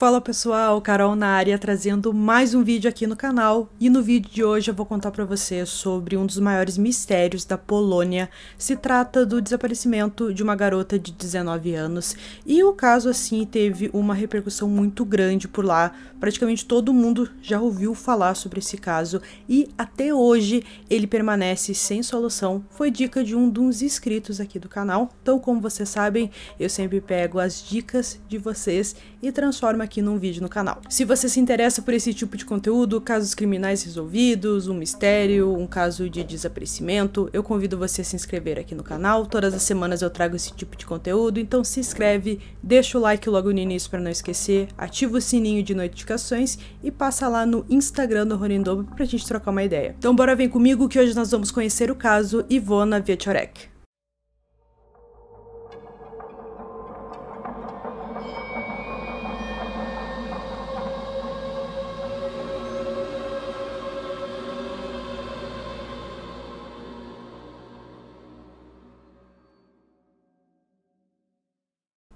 Fala pessoal, Carol na área trazendo mais um vídeo aqui no canal, e no vídeo de hoje eu vou contar para vocês sobre um dos maiores mistérios da Polônia. Se trata do desaparecimento de uma garota de 19 anos e o caso assim teve uma repercussão muito grande por lá. Praticamente todo mundo já ouviu falar sobre esse caso e até hoje ele permanece sem solução. Foi dica de um dos inscritos aqui do canal, então como vocês sabem, eu sempre pego as dicas de vocês e transformo aqui num vídeo no canal. Se você se interessa por esse tipo de conteúdo, casos criminais resolvidos, um mistério, um caso de desaparecimento, eu convido você a se inscrever aqui no canal. Todas as semanas eu trago esse tipo de conteúdo, então se inscreve, deixa o like logo no início para não esquecer, ativa o sininho de notificações e passa lá no Instagram do Ronindobo pra gente trocar uma ideia. Então bora vem comigo que hoje nós vamos conhecer o caso Iwona Wieczorek.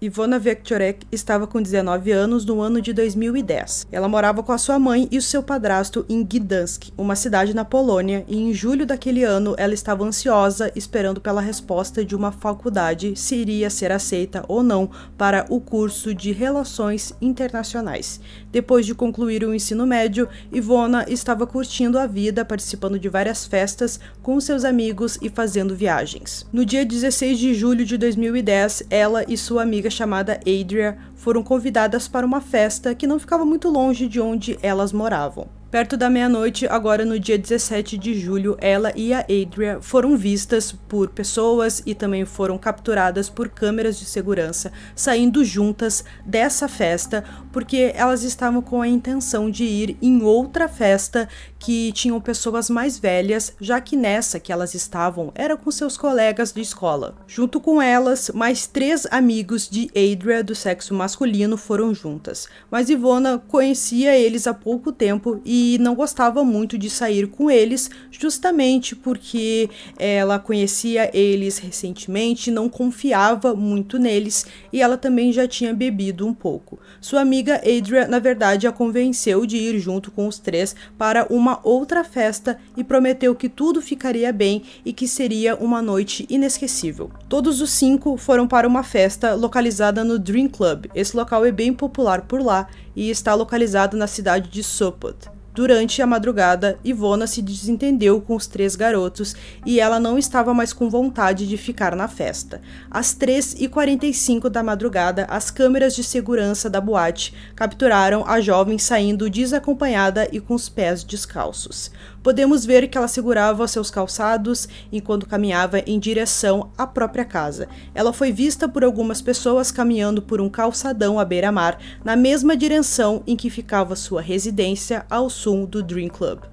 Iwona Wieczorek estava com 19 anos no ano de 2010. Ela morava com a sua mãe e o seu padrasto em Gdańsk, uma cidade na Polônia, e em julho daquele ano ela estava ansiosa esperando pela resposta de uma faculdade se iria ser aceita ou não para o curso de Relações Internacionais. Depois de concluir o ensino médio, Iwona estava curtindo a vida, participando de várias festas com seus amigos e fazendo viagens. No dia 16 de julho de 2010, ela e sua amiga chamada Adria foram convidadas para uma festa que não ficava muito longe de onde elas moravam. Perto da meia-noite, agora no dia 17 de julho, ela e a Adria foram vistas por pessoas e também foram capturadas por câmeras de segurança, saindo juntas dessa festa, porque elas estavam com a intenção de ir em outra festa que tinham pessoas mais velhas, já que nessa que elas estavam era com seus colegas de escola. Junto com elas, mais 3 amigos de Adria do sexo masculino foram juntas, mas Iwona conhecia eles há pouco tempo e não gostava muito de sair com eles, justamente porque ela conhecia eles recentemente, não confiava muito neles e ela também já tinha bebido um pouco. Sua amiga Adria, na verdade, a convenceu de ir junto com os 3 para uma outra festa e prometeu que tudo ficaria bem e que seria uma noite inesquecível. Todos os 5 foram para uma festa localizada no Dream Club. Esse local é bem popular por lá e está localizado na cidade de Sopot. Durante a madrugada, Iwona se desentendeu com os 3 garotos e ela não estava mais com vontade de ficar na festa. Às 3h45 da madrugada, as câmeras de segurança da boate capturaram a jovem saindo desacompanhada e com os pés descalços. Podemos ver que ela segurava seus calçados enquanto caminhava em direção à própria casa. Ela foi vista por algumas pessoas caminhando por um calçadão à beira-mar, na mesma direção em que ficava sua residência ao sul do Dream Club.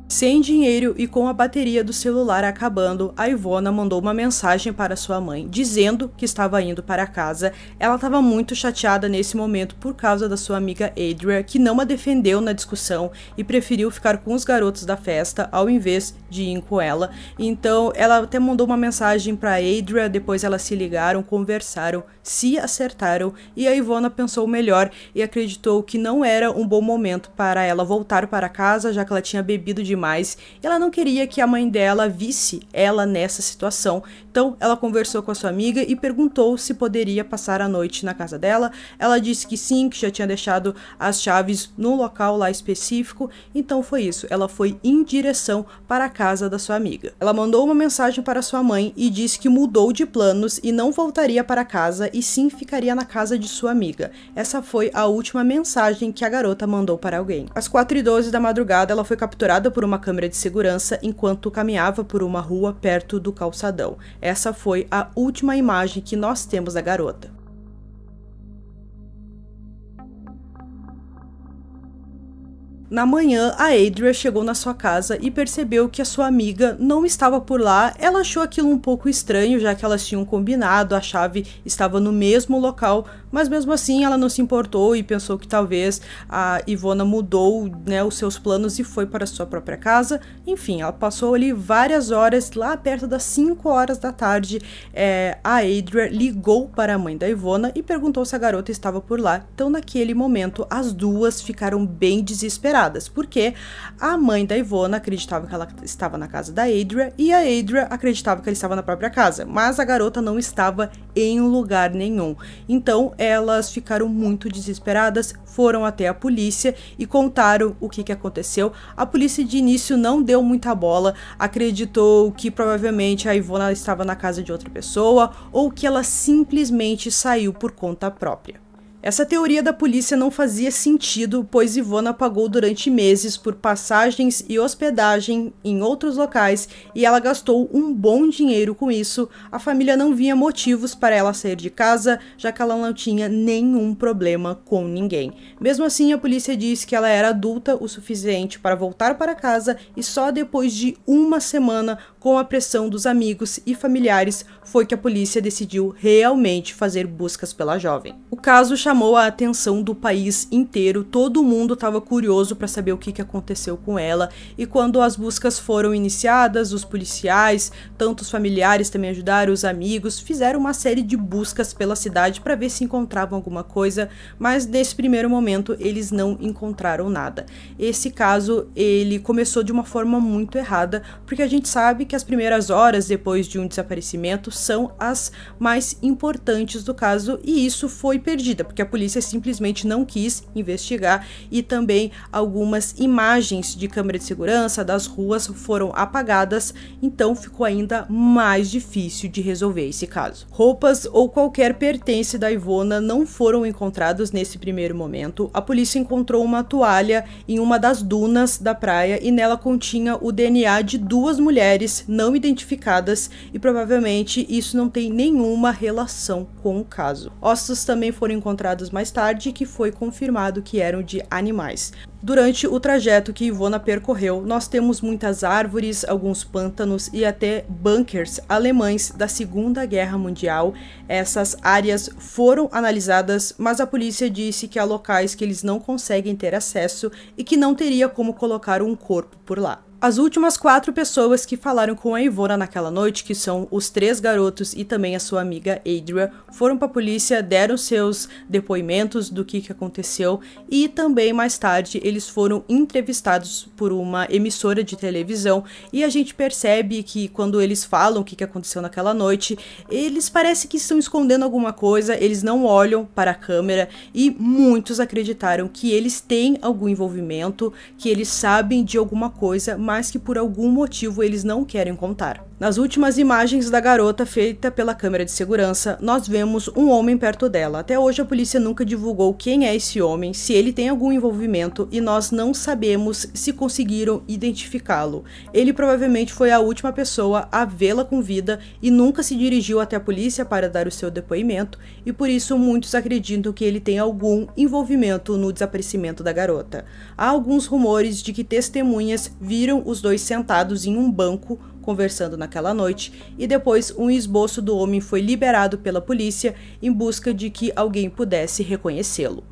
Sem dinheiro e com a bateria do celular acabando, a Iwona mandou uma mensagem para sua mãe, dizendo que estava indo para casa. Ela estava muito chateada nesse momento por causa da sua amiga Adria, que não a defendeu na discussão e preferiu ficar com os garotos da festa ao invés de ir com ela. Então ela até mandou uma mensagem para Adria, depois elas se ligaram, conversaram, se acertaram e a Iwona pensou melhor e acreditou que não era um bom momento para ela voltar para casa, já que ela tinha bebido demais. Ela não queria que a mãe dela visse ela nessa situação, então ela conversou com a sua amiga e perguntou se poderia passar a noite na casa dela. Ela disse que sim, que já tinha deixado as chaves no local lá específico, então foi isso, ela foi em direção para a casa da sua amiga. Ela mandou uma mensagem para sua mãe e disse que mudou de planos e não voltaria para casa e sim ficaria na casa de sua amiga. Essa foi a última mensagem que a garota mandou para alguém. Às 4h12 da madrugada, ela foi capturada por uma câmera de segurança enquanto caminhava por uma rua perto do calçadão. Essa foi a última imagem que nós temos da garota. Na manhã, a Adria chegou na sua casa e percebeu que a sua amiga não estava por lá. Ela achou aquilo um pouco estranho, já que elas tinham combinado, a chave estava no mesmo local, mas mesmo assim ela não se importou e pensou que talvez a Ivona mudou, né, os seus planos e foi para a sua própria casa. Enfim, ela passou ali várias horas, lá perto das 5 horas da tarde, a Adria ligou para a mãe da Ivona e perguntou se a garota estava por lá. Então, naquele momento, as duas ficaram bem desesperadas, porque a mãe da Ivona acreditava que ela estava na casa da Adria e a Adria acreditava que ela estava na própria casa, mas a garota não estava em lugar nenhum. Então elas ficaram muito desesperadas, foram até a polícia e contaram o que aconteceu. A polícia de início não deu muita bola, acreditou que provavelmente a Ivona estava na casa de outra pessoa ou que ela simplesmente saiu por conta própria. Essa teoria da polícia não fazia sentido, pois Ivona pagou durante meses por passagens e hospedagem em outros locais e ela gastou um bom dinheiro com isso. A família não via motivos para ela sair de casa, já que ela não tinha nenhum problema com ninguém. Mesmo assim, a polícia disse que ela era adulta o suficiente para voltar para casa e só depois de uma semana, com a pressão dos amigos e familiares, foi que a polícia decidiu realmente fazer buscas pela jovem. O caso chamou a atenção do país inteiro, todo mundo estava curioso para saber o que aconteceu com ela, e quando as buscas foram iniciadas, os policiais, tanto os familiares também ajudaram, os amigos, fizeram uma série de buscas pela cidade para ver se encontravam alguma coisa, mas nesse primeiro momento eles não encontraram nada. Esse caso, ele começou de uma forma muito errada, porque a gente sabe que as primeiras horas depois de um desaparecimento são as mais importantes do caso, e isso foi perdida, porque a polícia simplesmente não quis investigar, e também algumas imagens de câmera de segurança das ruas foram apagadas, então ficou ainda mais difícil de resolver esse caso. Roupas ou qualquer pertence da Ivona não foram encontrados nesse primeiro momento. A polícia encontrou uma toalha em uma das dunas da praia e nela continha o DNA de duas mulheres não identificadas e provavelmente isso não tem nenhuma relação com o caso. Ossos também foram encontrados mais tarde, que foi confirmado que eram de animais. Durante o trajeto que Ivona percorreu, nós temos muitas árvores, alguns pântanos e até bunkers alemães da Segunda Guerra Mundial. Essas áreas foram analisadas, mas a polícia disse que há locais que eles não conseguem ter acesso e que não teria como colocar um corpo por lá. As últimas 4 pessoas que falaram com a Ivona naquela noite, que são os 3 garotos e também a sua amiga Adria, foram para a polícia, deram seus depoimentos do que aconteceu e também mais tarde eles foram entrevistados por uma emissora de televisão, e a gente percebe que quando eles falam o que aconteceu naquela noite, eles parecem que estão escondendo alguma coisa, eles não olham para a câmera e muitos acreditaram que eles têm algum envolvimento, que eles sabem de alguma coisa, mas que por algum motivo eles não querem contar. Nas últimas imagens da garota feita pela câmera de segurança, nós vemos um homem perto dela. Até hoje a polícia nunca divulgou quem é esse homem, se ele tem algum envolvimento, e nós não sabemos se conseguiram identificá-lo. Ele provavelmente foi a última pessoa a vê-la com vida e nunca se dirigiu até a polícia para dar o seu depoimento, e por isso muitos acreditam que ele tem algum envolvimento no desaparecimento da garota. Há alguns rumores de que testemunhas viram os dois sentados em um banco conversando naquela noite, e depois um esboço do homem foi liberado pela polícia em busca de que alguém pudesse reconhecê-lo.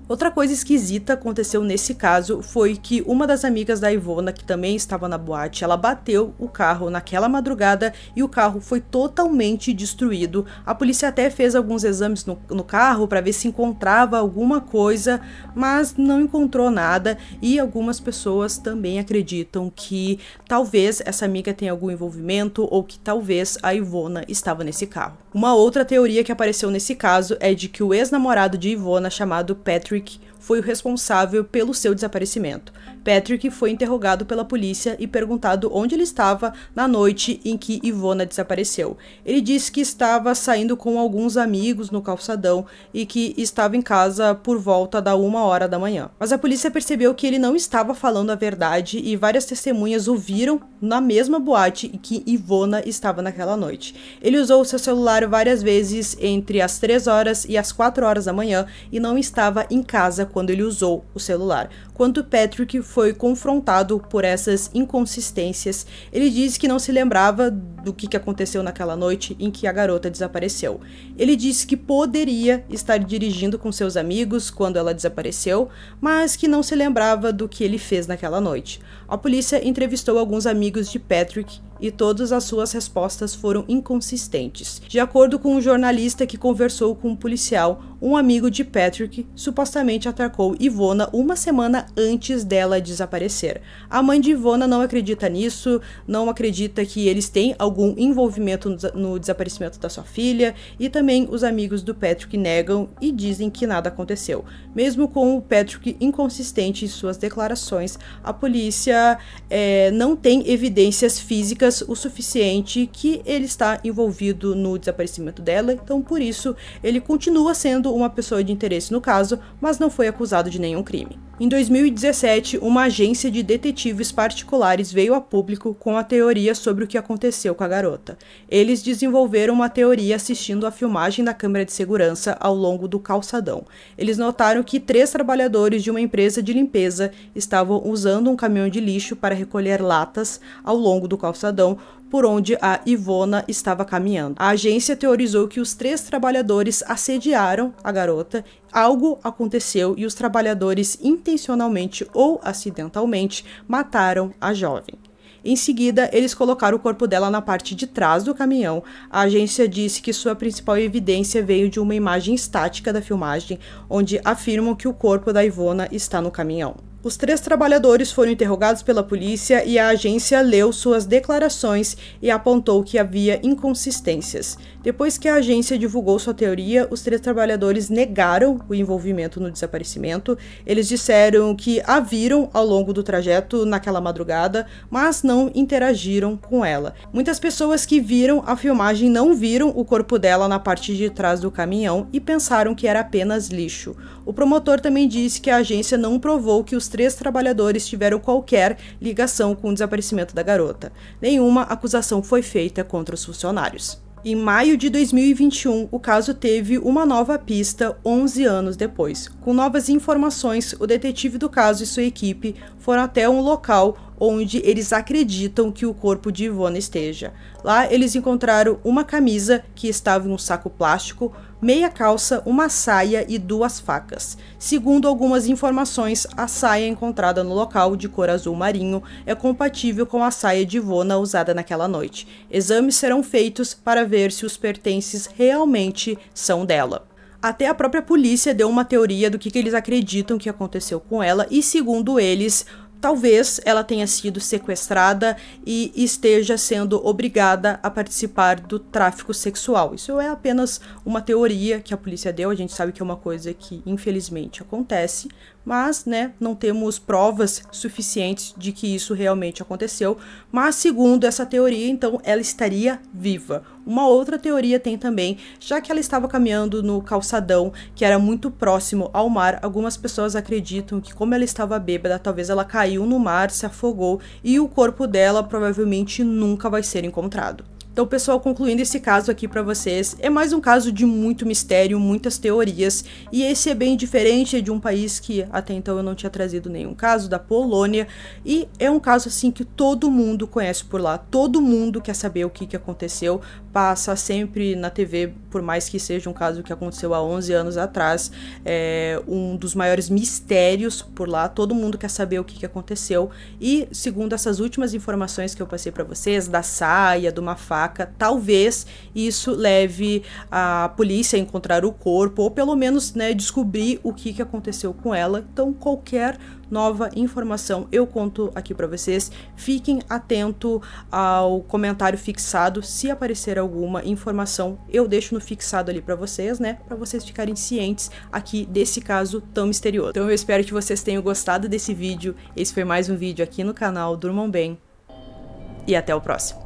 Outra coisa esquisita aconteceu nesse caso foi que uma das amigas da Ivona, que também estava na boate, ela bateu o carro naquela madrugada e o carro foi totalmente destruído. A polícia até fez alguns exames no carro para ver se encontrava alguma coisa, mas não encontrou nada, e algumas pessoas também acreditam que talvez essa amiga tenha algum envolvimento ou que talvez a Ivona estava nesse carro. Uma outra teoria que apareceu nesse caso é de que o ex-namorado de Ivona, chamado Patrick, foi o responsável pelo seu desaparecimento. Patrick foi interrogado pela polícia e perguntado onde ele estava na noite em que Ivona desapareceu. Ele disse que estava saindo com alguns amigos no calçadão e que estava em casa por volta da 1h da manhã. Mas a polícia percebeu que ele não estava falando a verdade e várias testemunhas o viram na mesma boate em que Ivona estava naquela noite. Ele usou seu celular várias vezes entre as 3h e as 4h da manhã e não estava em casa quando ele usou o celular. Quando Patrick foi confrontado por essas inconsistências, ele disse que não se lembrava do que aconteceu naquela noite em que a garota desapareceu. Ele disse que poderia estar dirigindo com seus amigos quando ela desapareceu, mas que não se lembrava do que ele fez naquela noite. A polícia entrevistou alguns amigos de Patrick e todas as suas respostas foram inconsistentes. De acordo com um jornalista que conversou com um policial, um amigo de Patrick supostamente atacou Ivona uma semana antes dela desaparecer. A mãe de Ivona não acredita nisso, não acredita que eles têm algum envolvimento no desaparecimento da sua filha, e também os amigos do Patrick negam e dizem que nada aconteceu. Mesmo com o Patrick inconsistente em suas declarações, a polícia não tem evidências físicas o suficiente que ele está envolvido no desaparecimento dela, então por isso ele continua sendo uma pessoa de interesse no caso, mas não foi acusado de nenhum crime. Em 2017, uma agência de detetives particulares veio a público com a teoria sobre o que aconteceu com a garota. Eles desenvolveram uma teoria assistindo a filmagem da câmera de segurança ao longo do calçadão. Eles notaram que 3 trabalhadores de uma empresa de limpeza estavam usando um caminhão de lixo para recolher latas ao longo do calçadão por onde a Ivona estava caminhando. A agência teorizou que os 3 trabalhadores assediaram a garota, algo aconteceu e os trabalhadores intencionalmente ou acidentalmente mataram a jovem. Em seguida, eles colocaram o corpo dela na parte de trás do caminhão. A agência disse que sua principal evidência veio de uma imagem estática da filmagem, onde afirmam que o corpo da Ivona está no caminhão. Os 3 trabalhadores foram interrogados pela polícia e a agência leu suas declarações e apontou que havia inconsistências. Depois que a agência divulgou sua teoria, os 3 trabalhadores negaram o envolvimento no desaparecimento. Eles disseram que a viram ao longo do trajeto naquela madrugada, mas não interagiram com ela. Muitas pessoas que viram a filmagem não viram o corpo dela na parte de trás do caminhão e pensaram que era apenas lixo. O promotor também disse que a agência não provou que os 3 trabalhadores tiveram qualquer ligação com o desaparecimento da garota. Nenhuma acusação foi feita contra os funcionários. Em maio de 2021, o caso teve uma nova pista 11 anos depois. Com novas informações, o detetive do caso e sua equipe foram até um local onde eles acreditam que o corpo de Ivona esteja. Lá, eles encontraram uma camisa que estava em um saco plástico, meia calça, uma saia e 2 facas. Segundo algumas informações, a saia encontrada no local, de cor azul marinho, é compatível com a saia de Ivona usada naquela noite. Exames serão feitos para ver se os pertences realmente são dela. Até a própria polícia deu uma teoria do que eles acreditam que aconteceu com ela e, segundo eles, talvez ela tenha sido sequestrada e esteja sendo obrigada a participar do tráfico sexual. Isso é apenas uma teoria que a polícia deu, a gente sabe que é uma coisa que infelizmente acontece, mas, não temos provas suficientes de que isso realmente aconteceu, mas segundo essa teoria, então, ela estaria viva. Uma outra teoria tem também, já que ela estava caminhando no calçadão, que era muito próximo ao mar, algumas pessoas acreditam que como ela estava bêbada, talvez ela caiu no mar, se afogou, e o corpo dela provavelmente nunca vai ser encontrado. Então, pessoal, concluindo esse caso aqui para vocês, é mais um caso de muito mistério, muitas teorias, e esse é bem diferente de um país que até então eu não tinha trazido nenhum caso, da Polônia, e é um caso assim que todo mundo conhece por lá, todo mundo quer saber o que aconteceu, passa sempre na TV, por mais que seja um caso que aconteceu há 11 anos atrás, é um dos maiores mistérios por lá, todo mundo quer saber o que aconteceu, e segundo essas últimas informações que eu passei para vocês, da saia, de uma faca, faca. Talvez isso leve a polícia a encontrar o corpo, ou pelo menos, né, descobrir o que aconteceu com ela. Então, qualquer nova informação eu conto aqui para vocês. Fiquem atentos ao comentário fixado. Se aparecer alguma informação, eu deixo no fixado ali para vocês, né, para vocês ficarem cientes aqui desse caso tão misterioso. Então eu espero que vocês tenham gostado desse vídeo. Esse foi mais um vídeo aqui no canal Durmam Bem e até o próximo.